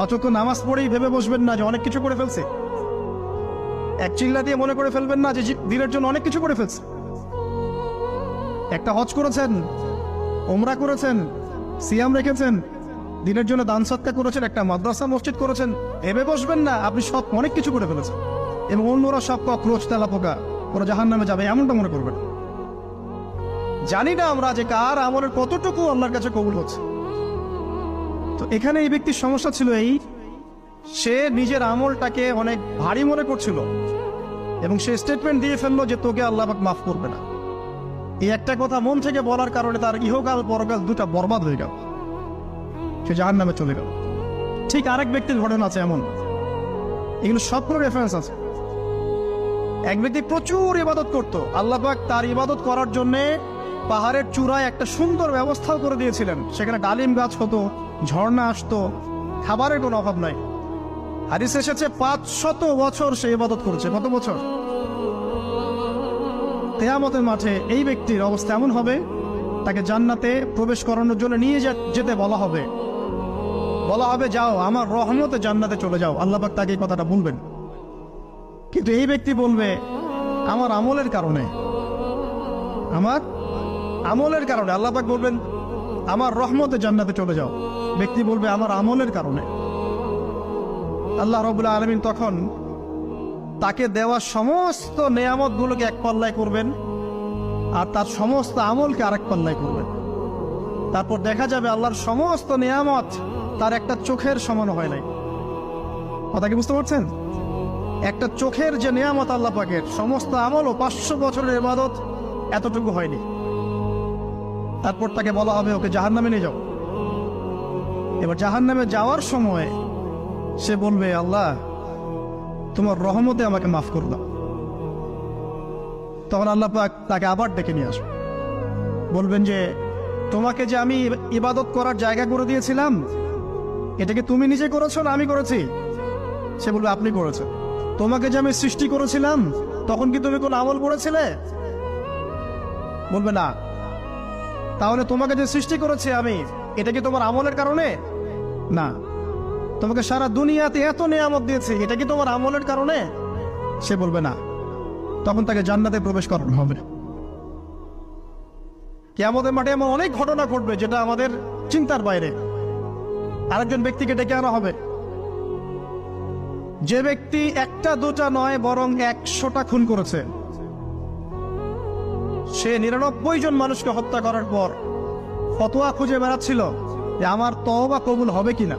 অচক্ষ নামাজ পড়েই ভেবে বসবেন না যে অনেক কিছু করে ফেলছে। এক চিল্লা দিয়ে মনে করে ফেলবেন না যে দিনের জন্য অনেক কিছু করে ফেলছে। একটা হজ করেছেন, ওমরা করেছেন, সিয়াম রেখেছেন, দিনের জন্য দান সৎকার করেছেন, একটা মাদ্রাসা মসজিদ করেছেন, ভেবে বসবেন না আপনি সব অনেক কিছু করে ফেলেছেন এবং অন্যরা সব কক্রোচ তেলা পোকা ওরা জাহান্নামে যাবে এমনটা মনে করবেন। জানি না আমরা যে কার আমলের কতটুকু আল্লাহর কাছে কবুল হচ্ছে। তো এখানে এই ব্যক্তির সমস্যা ছিল এই, সে নিজের আমলটাকে অনেক ভারী মনে করছিল এবং সে স্টেটমেন্ট দিয়ে ফেললো যে তোকে আল্লাহ পাক মাফ করবে না। এই একটা কথা মন থেকে বলার কারণে তার ইহকাল পরকাল দুটা বরবাদ হয়ে গেল, সে জাহান্নামে চলে গেল। ঠিক আরেক ব্যক্তির ঘটনা আছে এমন, এগুলো সবগুলো রেফারেন্স আছে। এক ব্যক্তি প্রচুর ইবাদত করত, আল্লাহ পাক তার ইবাদত করার জন্য পাহাড়ের চূড়ায় একটা সুন্দর ব্যবস্থাও করে দিয়েছিলেন। সেখানে ডালিম গাছ হতো, ঝর্ণা আসতো, খাবারের কোনো অভাব নাই। হাদিসে এসেছে 500 বছর সে ইবাদত করেছে। কত বছর? কিয়ামতের মাঠে এই ব্যক্তির অবস্থা এমন হবে, তাকে জান্নাতে প্রবেশ করানোর জন্য নিয়ে যেতে বলা হবে যাও আমার রহমতে জান্নাতে চলে যাও। আল্লাহ পাক তাকে এই কথাটা বলবেন, কিন্তু এই ব্যক্তি বলবে আমার আমলের কারণে আল্লাহ পাক বলবেন আমার রহমতে জান্নাতে চলে যাও। ব্যক্তি বলবে আমার আমলের কারণে। আল্লাহ রাব্বুল আলামিন তখন তাকে দেওয়া সমস্ত নেয়ামত গুলোকে এক পাল্লায় করবেন আর তার সমস্ত আমলকে আরেক পাল্লায় করবেন। তারপর দেখা যাবে আল্লাহর সমস্ত নেয়ামত তার একটা চোখের সমান হয় নাই। কথা কি বুঝতে পারছেন? একটা চোখের যে নেয়ামত আল্লাহ পাকের, সমস্ত আমল ও 500 বছরের ইবাদত এতটুকু হয়নি। তারপর তাকে বলা হবে ওকে জাহান্নামে নিয়ে যাও। এবার জাহান্নামে যাওয়ার সময় সে বলবে আল্লাহ তোমার রহমতে আমাকে মাফ করে দাও। তখন আল্লাহ পাক তাকে আবার ডেকে নিয়ে আসবে, বলবেন যে তোমাকে যে আমি ইবাদত করার জায়গা করে দিয়েছিলাম, এটাকে তুমি নিজে করেছো না আমি করেছি? সে বলবে আপনি করেছেন। তোমাকে যে আমি সৃষ্টি করেছিলাম তখন কি তুমি কোন আমল করেছিলে? বলবে না। তাহলে তোমাকে যে সৃষ্টি করেছি আমি, এটা কি তোমার আমলের কারণে? না। তোমাকে সারা দুনিয়াতে এত নেয়ামত দিয়েছি, এটা কি তোমার আমলের কারণে? সে বলবে না। তখন তাকে জান্নাতে প্রবেশ করানো হবে। কিয়ামতের মাঠে এমন অনেক ঘটনা ঘটবে যেটা আমাদের চিন্তার বাইরে। আরেকজন ব্যক্তিকে ডেকে আনা হবে, যে ব্যক্তি একটা দুটা নয় বরং 100টা খুন করেছে। সে 99 জন মানুষকে হত্যা করার পর ফতোয়া খুঁজে বেড়াচ্ছিল যে আমার তওবা কবুল হবে কিনা।